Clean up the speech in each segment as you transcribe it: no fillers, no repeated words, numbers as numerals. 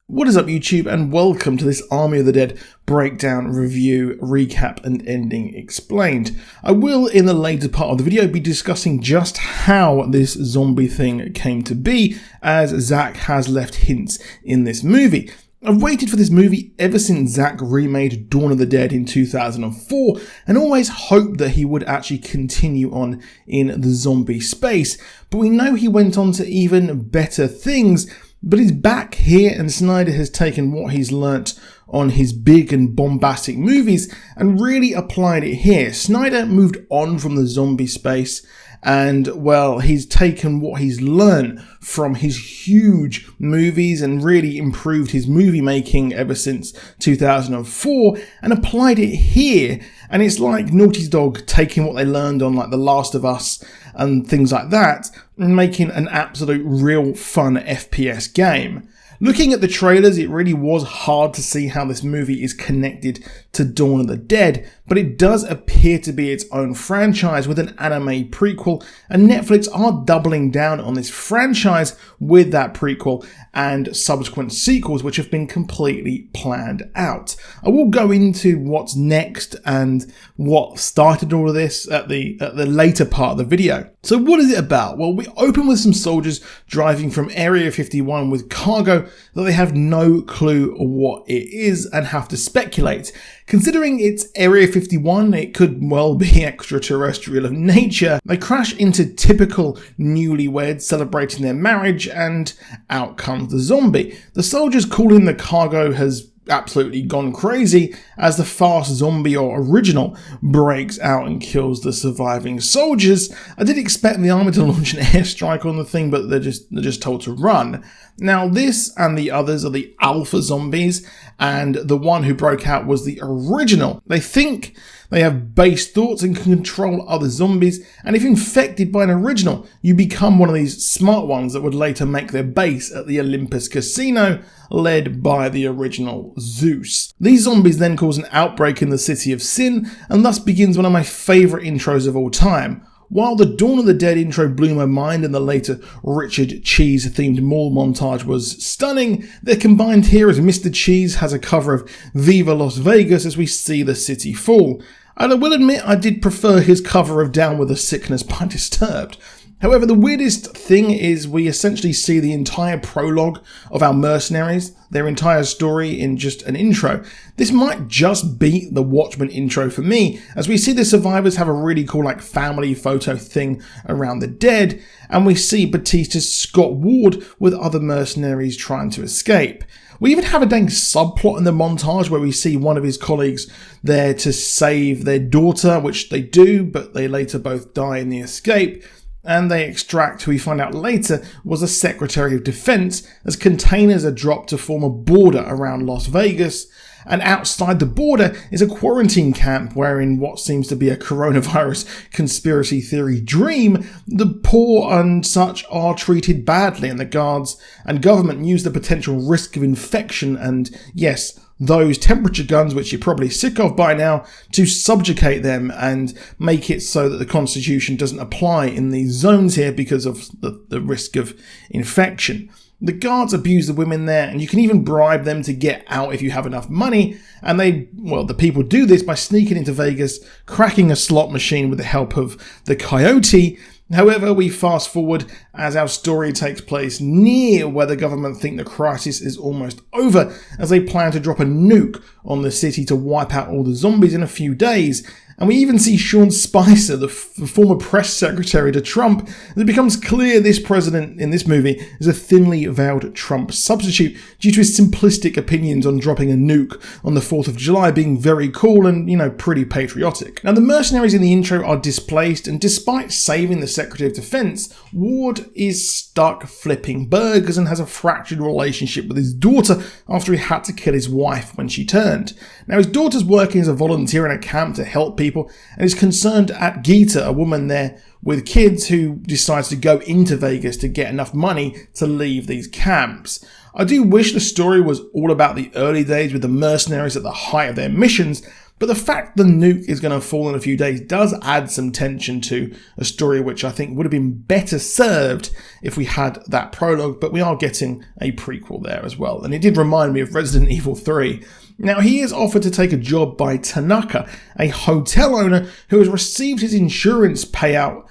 What is up, YouTube, and welcome to this Army of the Dead breakdown, review, recap, and ending explained. I will, in the later part of the video, be discussing just how this zombie thing came to be, as Zack has left hints in this movie. I've waited for this movie ever since Zack remade Dawn of the Dead in 2004, and always hoped that he would actually continue on in the zombie space, but we know he went on to even better things. But he's back here, and Snyder has taken what he's learnt on his big and bombastic movies and really applied it here. Snyder moved on from the zombie space and, well, he's taken what he's learned from his huge movies and really improved his movie making ever since 2004 and applied it here. And it's like Naughty Dog taking what they learned on like The Last of Us and things like that and making an absolute real fun FPS game. Looking at the trailers, it really was hard to see how this movie is connected to Dawn of the Dead, but it does appear to be its own franchise with an anime prequel, and Netflix are doubling down on this franchise with that prequel and subsequent sequels which have been completely planned out. I will go into what's next and what started all of this at the later part of the video. So what is it about? Well, we open with some soldiers driving from Area 51 with cargo that they have no clue what it is and have to speculate. Considering it's Area 51, it could well be extraterrestrial of nature. They crash into typical newlyweds celebrating their marriage, and out comes the zombie. The soldiers call in the cargo has absolutely gone crazy as the fast zombie or original breaks out and kills the surviving soldiers. I did expect the army to launch an airstrike on the thing, but they're just told to run. Now this and the others are the alpha zombies, and the one who broke out was the original. They think they have base thoughts and can control other zombies, and if infected by an original, you become one of these smart ones that would later make their base at the Olympus Casino, led by the original Zeus. These zombies then cause an outbreak in the City of Sin, and thus begins one of my favourite intros of all time. While the Dawn of the Dead intro blew my mind and the later Richard Cheese themed mall montage was stunning, they're combined here as Mr. Cheese has a cover of Viva Las Vegas as we see the city fall. And I will admit I did prefer his cover of Down with the Sickness by Disturbed. However, the weirdest thing is we essentially see the entire prologue of our mercenaries, their entire story in just an intro. This might just beat the Watchmen intro for me, as we see the survivors have a really cool like family photo thing around the dead, and we see Batista's Scott Ward with other mercenaries trying to escape. We even have a dang subplot in the montage where we see one of his colleagues there to save their daughter, which they do, but they later both die in the escape. And they extract who we find out later was a Secretary of Defense, as containers are dropped to form a border around Las Vegas, and outside the border is a quarantine camp where, in what seems to be a coronavirus conspiracy theory dream, the poor and such are treated badly, and the guards and government use the potential risk of infection and, yes, those temperature guns, which you're probably sick of by now, to subjugate them and make it so that the Constitution doesn't apply in these zones here because of the risk of infection. The guards abuse the women there, and you can even bribe them to get out if you have enough money, and the people do this by sneaking into Vegas, cracking a slot machine with the help of the Coyote. However, we fast forward as our story takes place near where the government think the crisis is almost over, as they plan to drop a nuke on the city to wipe out all the zombies in a few days. And we even see Sean Spicer, the former press secretary to Trump, and it becomes clear this president in this movie is a thinly veiled Trump substitute due to his simplistic opinions on dropping a nuke on the 4th of July being very cool and, pretty patriotic. Now, the mercenaries in the intro are displaced, and despite saving the Secretary of Defense, Ward is stuck flipping burgers and has a fractured relationship with his daughter after he had to kill his wife when she turned. Now, his daughter's working as a volunteer in a camp to help people, and is concerned at Geeta, a woman there with kids who decides to go into Vegas to get enough money to leave these camps. I do wish the story was all about the early days with the mercenaries at the height of their missions, But the fact the nuke is going to fall in a few days does add some tension to a story which I think would have been better served if we had that prologue, but we are getting a prequel there as well. And it did remind me of Resident Evil 3. Now, he is offered to take a job by Tanaka, a hotel owner who has received his insurance payout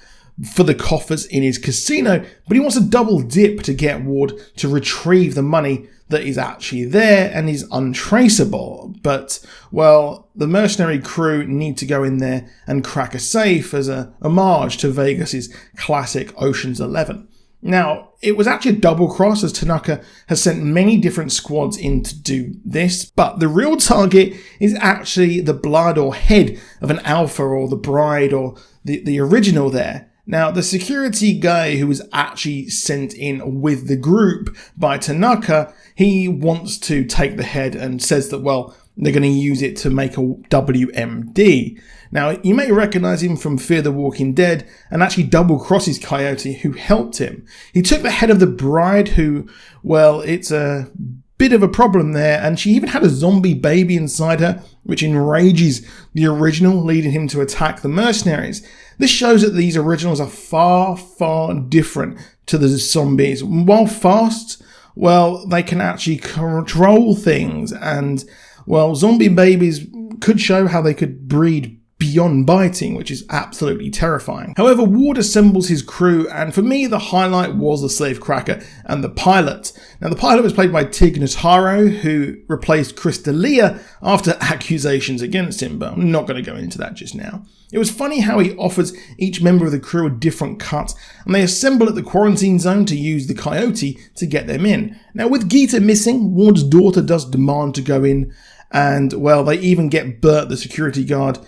for the coffers in his casino, but he wants a double dip to get Ward to retrieve the money that is actually there and is untraceable. But, well, the mercenary crew need to go in there and crack a safe as a homage to Vegas's classic Ocean's 11. Now, it was actually a double cross, as Tanaka has sent many different squads in to do this, but the real target is actually the blood or head of an alpha or the bride or the original there. Now, the security guy who was actually sent in with the group by Tanaka, he wants to take the head and says that, well, they're going to use it to make a WMD. Now, you may recognize him from Fear the Walking Dead and actually double crosses Coyote, who helped him. He took the head of the bride, who, well, it's a bit of a problem there, and she even had a zombie baby inside her, which enrages the original, leading him to attack the mercenaries. This shows that these originals are far, far different to the zombies. While fast, well, they can actually control things, and, well, zombie babies could show how they could breed beyond biting, which is absolutely terrifying. However, Ward assembles his crew, and for me, the highlight was the safecracker and the pilot. Now, the pilot was played by Tig Notaro, who replaced Chris D'Elia after accusations against him, but I'm not going to go into that just now. It was funny how he offers each member of the crew a different cut, and they assemble at the quarantine zone to use the Coyote to get them in. Now, with Geeta missing, Ward's daughter does demand to go in, and, well, they even get Bert, the security guard,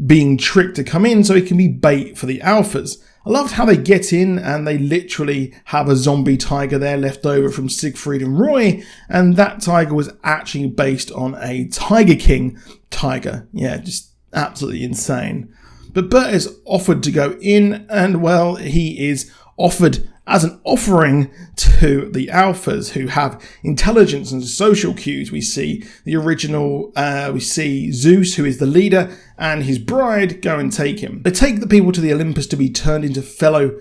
being tricked to come in so he can be bait for the alphas. I loved how they get in and they literally have a zombie tiger there left over from Siegfried and Roy, and that tiger was actually based on a Tiger King tiger. Yeah, just absolutely insane. But Bert is offered to go in, and, well, he is offered as an offering to the alphas who have intelligence and social cues. We see the original, we see Zeus, who is the leader, and his bride go and take him. They take the people to the Olympus to be turned into fellow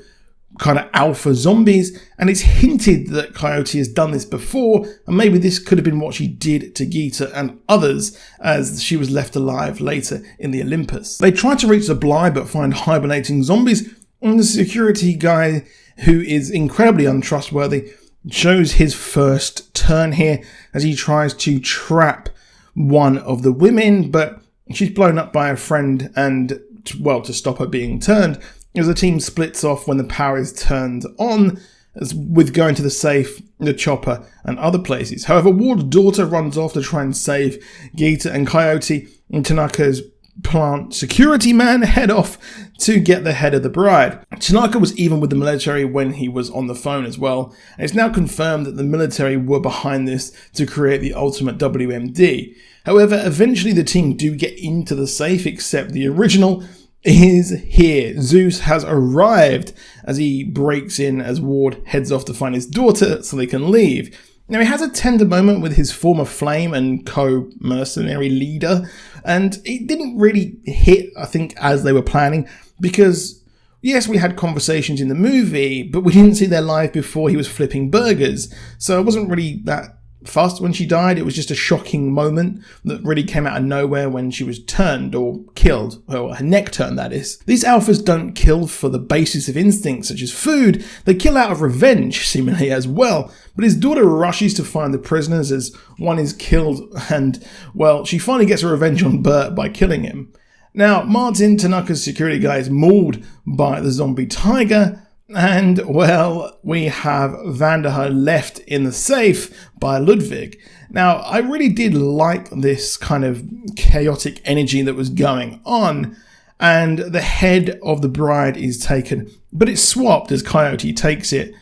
kind of alpha zombies, and it's hinted that Coyote has done this before, and maybe this could have been what she did to Geeta and others as she was left alive later in the Olympus. They try to reach the Bly but find hibernating zombies, and the security guy, who is incredibly untrustworthy, shows his first turn here as he tries to trap one of the women, but she's blown up by a friend, and, well, to stop her being turned, as the team splits off when the power is turned on, as with going to the safe, the chopper, and other places. However, Ward's daughter runs off to try and save Geeta, and Coyote and Tanaka's plant security man head off to get the head of the bride. Tanaka was even with the military when he was on the phone as well, and it's now confirmed that the military were behind this to create the ultimate WMD. However, eventually the team do get into the safe, except the original is here. Zeus has arrived as he breaks in as Ward heads off to find his daughter so they can leave. Now, he has a tender moment with his former flame and co-mercenary leader, and it didn't really hit, I think, as they were planning, because, yes, we had conversations in the movie, but we didn't see their life before he was flipping burgers, so I wasn't really that fussed when she died. It was just a shocking moment that really came out of nowhere when she was turned or killed, or her neck turned, that is. These alphas don't kill for the basis of instincts such as food, they kill out of revenge, seemingly, as well. But his daughter rushes to find the prisoners as one is killed, and, well, she finally gets her revenge on Bert by killing him. Now, Martin, Tanaka's security guy, is mauled by the zombie tiger, and, well, we have Vanderheer left in the safe by Ludwig. Now, I really did like this kind of chaotic energy that was going on, and the head of the bride is taken, but it's swapped as Coyote takes it.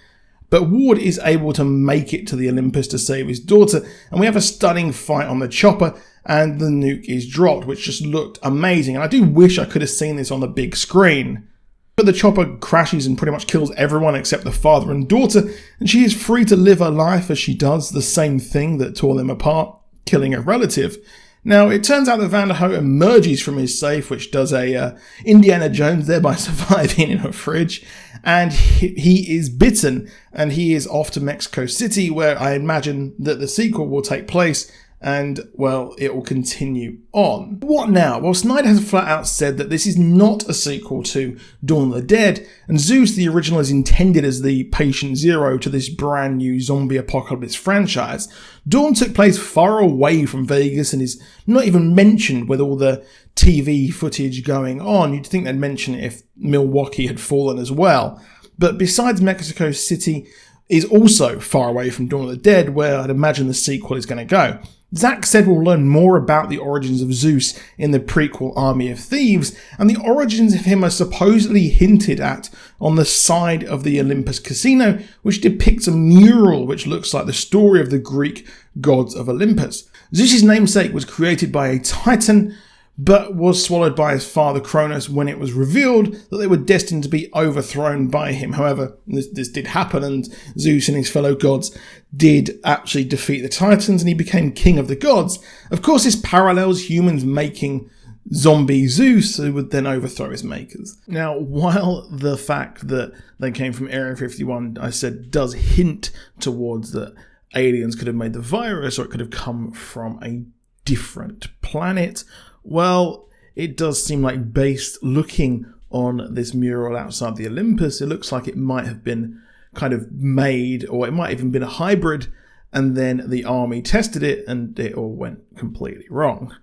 But Ward is able to make it to the Olympus to save his daughter, and we have a stunning fight on the chopper, and the nuke is dropped, which just looked amazing. And I do wish I could have seen this on the big screen. But the chopper crashes and pretty much kills everyone except the father and daughter, and she is free to live her life as she does the same thing that tore them apart, killing a relative. Now, it turns out that Vanderhoe emerges from his safe, which does a Indiana Jones, thereby surviving in a fridge, and he is bitten, and he is off to Mexico City, where I imagine that the sequel will take place, and, well, it will continue on. What now? Well, Snyder has flat out said that this is not a sequel to Dawn of the Dead, and Zeus, the original, is intended as the patient zero to this brand new zombie apocalypse franchise. Dawn took place far away from Vegas and is not even mentioned with all the TV footage going on. You'd think they'd mention it if Milwaukee had fallen as well. But besides Mexico City is also far away from Dawn of the Dead, where I'd imagine the sequel is going to go. Zack said we'll learn more about the origins of Zeus in the prequel Army of Thieves, and the origins of him are supposedly hinted at on the side of the Olympus casino, which depicts a mural which looks like the story of the Greek gods of Olympus. Zeus's namesake was created by a Titan, but was swallowed by his father Cronus when it was revealed that they were destined to be overthrown by him. However, this did happen, and Zeus and his fellow gods did actually defeat the Titans, and he became king of the gods. Of course, this parallels humans making zombie Zeus, who would then overthrow his makers. Now, while the fact that they came from Area 51, I said, does hint towards that aliens could have made the virus, or it could have come from a different planet, well, it does seem like, based looking on this mural outside the Olympus, it looks like it might have been kind of made, or it might even been a hybrid, and then the army tested it and it all went completely wrong.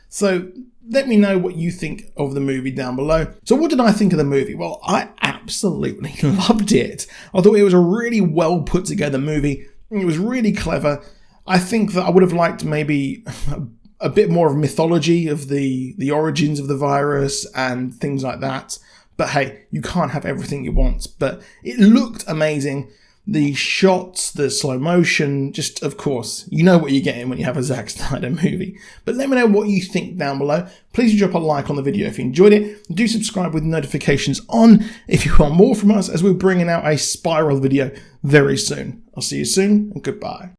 So let me know what you think of the movie down below. So what did I think of the movie? Well, I absolutely loved it. I thought it was a really well put together movie. It was really clever. I think that I would have liked maybe a bit more of mythology of the origins of the virus and things like that. But hey, you can't have everything you want. But it looked amazing. The shots, the slow motion, just, of course, you know what you're getting when you have a Zack Snyder movie. But let me know what you think down below. Please drop a like on the video if you enjoyed it. Do subscribe with notifications on if you want more from us, as we're bringing out a Spiral video very soon. I'll see you soon, and goodbye.